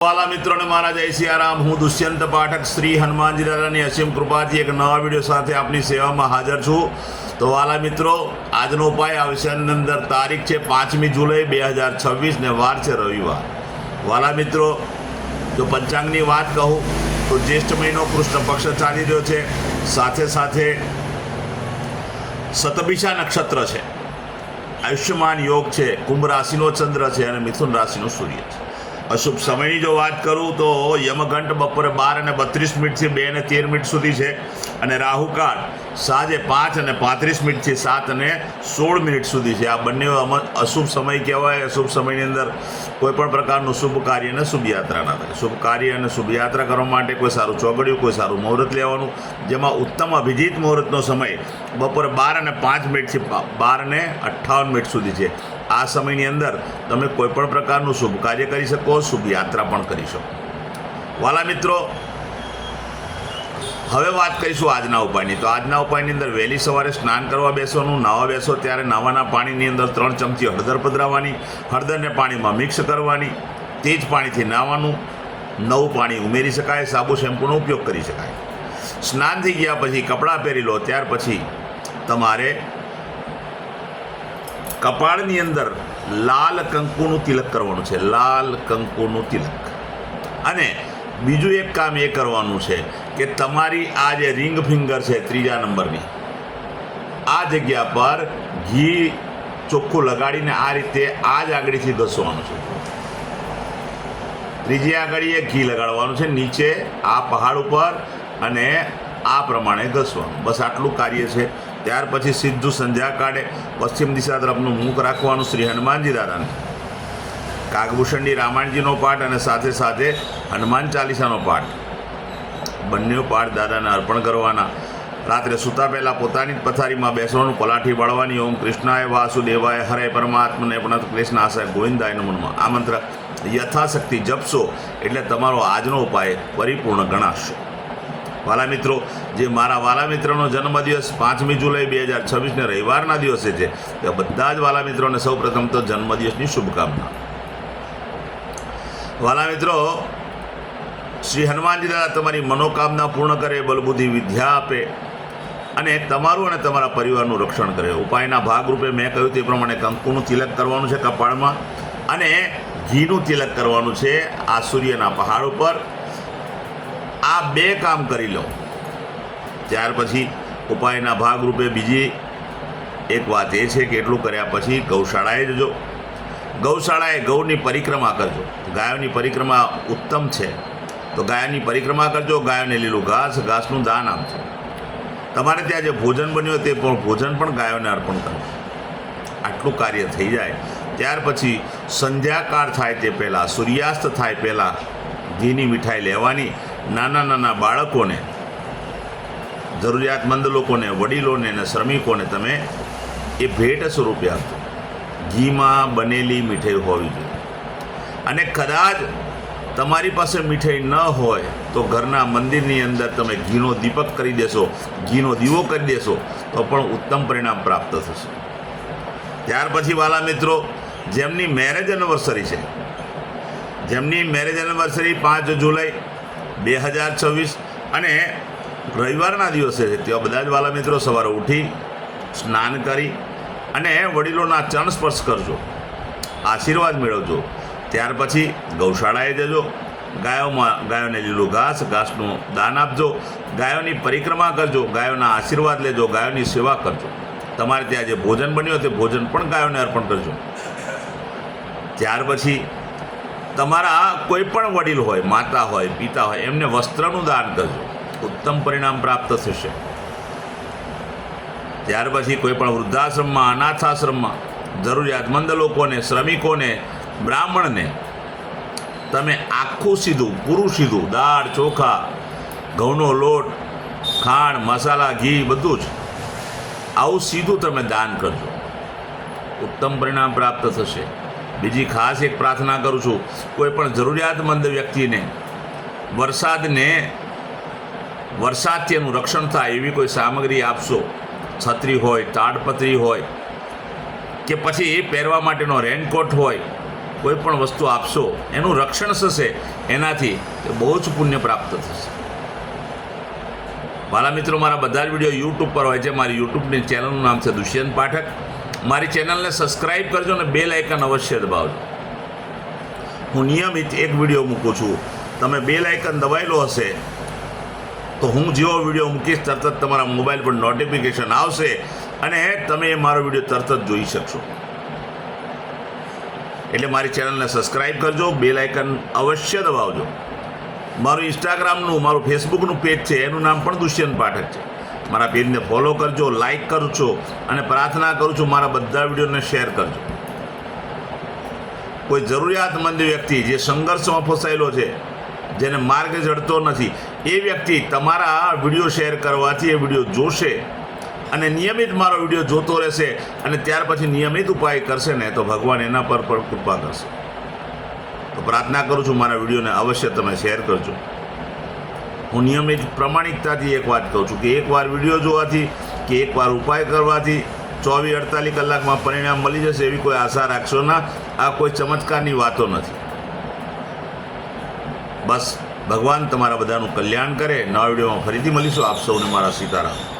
વાલા મિત્રોને મારા જય સિયારામ। હું દુષ્યંત પાઠક શ્રી હનુમાનજી દાદાની અસીમ કૃપાથી એક નવા વિડીયો સાથે આપની સેવામાં હાજર છું। તો વાલા મિત્રો, આજનો ઉપાય આ વિષયની અંદર તારીખ છે 5મી જુલાઈ 2026 ને વાર છે રવિવાર। વાલા મિત્રો, જો પંચાંગની વાત કહું તો જ્યેષ્ઠ મહિનો કૃષ્ણ પક્ષ ચાલી રહ્યો છે, સાથે સાથે શતભિષા નક્ષત્ર છે, આયુષ્યમાન યોગ છે, કુંભ રાશિનો ચંદ્ર છે અને મિથુન રાશિનો સૂર્ય છે। અશુભ સમયની જો વાત કરું તો યમઘંટ બપોરે 12:32 થી 2:13 સુધી છે અને રાહુકાળ સાંજે 5:35 થી 7:16 સુધી છે। આ બંને અશુભ સમય કહેવાય। અશુભ સમયની અંદર કોઈ પણ પ્રકારનું શુભ કાર્ય અને શુભ યાત્રા ના થાય। શુભ કાર્ય અને શુભ યાત્રા કરવા માટે કોઈ સારું ચોગડિયું, કોઈ સારું મુહૂર્ત લેવાનું, જેમાં ઉત્તમ અભિજીત મુહૂર્તનો સમય બપોરે 12:05 થી 12:58 સુધી છે। આ સમયની અંદર તમે કોઈ પણ પ્રકારનું શુભ કાર્ય કરી શકો, શુભ યાત્રા પણ કરી શકો। વાલા મિત્રો, હવે વાત કરીશું આજના ઉપાયની। તો આજના ઉપાયની અંદર વહેલી સવારે સ્નાન કરવા બેસવાનું। નાવા બેસો ત્યારે નાવાના પાણીની અંદર 3 ચમચી હળદર પધરાવવાની, હળદરને પાણીમાં મિક્સ કરવાની, તે જ પાણીથી નાહવાનું। નવું પાણી ઉમેરી શકાય, સાબુ શેમ્પૂનો ઉપયોગ કરી શકાય। સ્નાન થઈ ગયા પછી કપડાં પહેરી લો, ત્યાર પછી તમારે કપાળની અંદર લાલ કંકુનું તિલક કરવાનું છે, લાલ કંકુનું તિલક। અને બીજું એક કામ એ કરવાનું છે કે તમારી આ જે રિંગ ફિંગર છે 3જા નંબરની, આ જગ્યા પર ઘી ચોખ્ખું લગાડીને આ રીતે આ જ આંગળીથી ઘસવાનું છે। ત્રીજી આંગળીએ ઘી લગાડવાનું છે નીચે આ પહાડ ઉપર અને આ પ્રમાણે ઘસવાનું। બસ આટલું કાર્ય છે। ત્યાર પછી સીધું સંધ્યા કાળે પશ્ચિમ દિશા તરફનું મુખ રાખવાનું શ્રી હનુમાનજી દાદાને, કાગભૂષણની રામાયણજીનો પાઠ અને સાથે સાથે હનુમાન ચાલીસાનો પાઠ, બંને પાઠ દાદાને અર્પણ કરવાના। રાત્રે સૂતા પહેલાં પોતાની જ પથારીમાં બેસવાનું, પલાઠી વાળવાની। ઓમ કૃષ્ણાય વાસુદેવાય હરે પરમાત્મને પ્रणत ક્લેશનાશાય ગોવિંદાય નમઃ આ મંત્ર યથાશક્તિ જપશો એટલે તમારો આજનો ઉપાય પરિપૂર્ણ ગણાશે। વાલા મિત્રો, જે મારા વાલા મિત્રનો જન્મદિવસ 5મી જુલાઈ 2026 રવિવારના દિવસે છે, તે બધા જ વાલા મિત્રોને સૌપ્રથમ તો જન્મદિવસની શુભકામના। વાલા મિત્રો, શ્રી હનુમાનજી દાદા તમારી મનોકામના પૂર્ણ કરે, બલબુદ્ધિ વિદ્યા આપે અને તમારું અને તમારા પરિવારનું રક્ષણ કરે। ઉપાયના ભાગરૂપે મેં કહ્યું તે પ્રમાણે કંકુનું તિલક કરવાનું છે કપાળમાં અને ઘીનું તિલક કરવાનું છે આ સૂર્યના પહાડ ઉપર। આ 2 કામ કરી લો। ત્યાર પછી ઉપાયના ભાગરૂપે બીજી એક વાત એ છે કે એટલું કર્યા પછી ગૌશાળાએ જજો। ગૌશાળાએ ગૌની પરિક્રમા કરજો। ગાયોની પરિક્રમા ઉત્તમ છે, તો ગાયની પરિક્રમા કરજો। ગાયોને લીલું ઘાસનું દાન આપજો। તમારે ત્યાં જે ભોજન બન્યું તે ભોજન પણ ગાયોને અર્પણ કરજો। આટલું કાર્ય થઈ જાય ત્યાર પછી સંધ્યાકાળ થાય તે પહેલાં, સૂર્યાસ્ત થાય પહેલાં ઘીની મીઠાઈ લેવાની। નાના નાના બાળકોને, જરૂરિયાતમંદ લોકોને, વડીલોને અને શ્રમિકોને તમે એ ભેટ સ્વરૂપે આપજો। ઘીમાં બનેલી મીઠાઈ હોવી જોઈએ। અને કદાચ તમારી પાસે મીઠાઈ ન હોય તો ઘરના મંદિરની અંદર તમે ઘીનો દીપક કરી દેશો, ઘીનો દીવો કરી દેશો તો પણ ઉત્તમ પરિણામ પ્રાપ્ત થશે। ત્યાર પછી વાલા મિત્રો, જેમની મેરેજ એનિવર્સરી છે, જેમની મેરેજ એનિવર્સરી 5 જુલાઈ 2026 અને રવિવારના દિવસે છે, તેવા બધા જ વાલા મિત્રો સવારે ઉઠી સ્નાન કરી અને વડીલોના ચરણ સ્પર્શ કરજો, આશીર્વાદ મેળવજો। ત્યાર પછી ગૌશાળાએ જજો। ગાયોને લીલું ઘાસનું દાન આપજો। ગાયોની પરિક્રમા કરજો, ગાયોના આશીર્વાદ લેજો, ગાયોની સેવા કરજો। તમારે ત્યાં જે ભોજન બન્યું તે ભોજન પણ ગાયોને અર્પણ કરજો। ત્યાર પછી તમારા કોઈ પણ વડીલ હોય, માતા હોય, પિતા હોય, એમને વસ્ત્રનું દાન કરજો, ઉત્તમ પરિણામ પ્રાપ્ત થશે। ત્યાર પછી કોઈ પણ વૃદ્ધાશ્રમમાં, અનાથાશ્રમમાં જરૂરિયાતમંદ લોકોને, શ્રમિકોને, બ્રાહ્મણને તમે આખું સીધું, પૂરું સીધું દાળ, ચોખા, ઘઉંનો લોટ, ખાંડ, મસાલા, ઘી બધું જ આવું સીધું તમે દાન કરજો, ઉત્તમ પરિણામ પ્રાપ્ત થશે। બીજી ખાસ એક પ્રાર્થના કરું છું, કોઈ પણ જરૂરિયાતમંદ વ્યક્તિને વરસાદથી એનું રક્ષણ થાય એવી કોઈ સામગ્રી આપશો। છત્રી હોય, તાડપત્રી હોય કે પછી એ પહેરવા માટેનો રેનકોટ હોય, કોઈ પણ વસ્તુ આપશો, એનું રક્ષણ થશે એનાથી બહુ જ પુણ્ય પ્રાપ્ત થશે. મારા મિત્રો, મારા બધા જ વિડીયો યુટ્યુબ પર હોય છે. મારી યુટ્યુબની ચેનલનું નામ છે દુષ્યંત પાઠક. મારી ચેનલને સબસ્ક્રાઈબ કરજો અને બેલ આઇકન અવશ્ય દબાવજો. હું નિયમિત એક વિડીયો મૂકું છું. તમે બેલ આઇકન દબાવેલો હશે તો હું જેવો વિડીયો મૂકીશ તરત જ તમારા મોબાઈલ પર નોટિફિકેશન આવશે અને તમે મારો વિડીયો તરત જ જોઈ શકશો. એટલે મારી ચેનલને સબસ્ક્રાઈબ કરજો, બેલ આઇકન અવશ્ય દબાવજો. મારું ઇન્સ્ટાગ્રામનું, મારું ફેસબુકનું પેજ છે, એનું નામ પણ દુષ્યંત પાઠક છે. મારા પેજને ફોલો કરજો, લાઈક કરજો અને પ્રાર્થના કરું છું મારા બધા વિડીયોને શેર કરજો. કોઈ જરૂરિયાતમંદ વ્યક્તિ જે સંઘર્ષમાં ફસાયેલો છે, જેને માર્ગ જડતો નથી, એ વ્યક્તિ તમારા વિડીયો શેર કરવાથી એ વિડીયો જોશે અને નિયમિત મારો વિડીયો જોતો રહેશે અને ત્યાર પછી નિયમિત ઉપાય કરશે ને તો ભગવાન એના પર પણ કૃપા કરશે. તો પ્રાર્થના કરું છું મારા વિડીયોને અવશ્ય તમે શેર કરજો. હું નિયમિત પ્રમાણિકતાથી એક વાત કહું છું કે એકવાર વિડીયો જોવાથી કે એકવાર ઉપાય કરવાથી 24-48 કલાકમાં પરિણામ મળી જશે એવી કોઈ આશા રાખશો ના. આ કોઈ ચમત્કારની વાતો નથી. બસ ભગવાન તમારા બધાનું કલ્યાણ કરે. નવા વિડીયોમાં ફરીથી મળીશું. આપ સૌને મારા સીતારામ.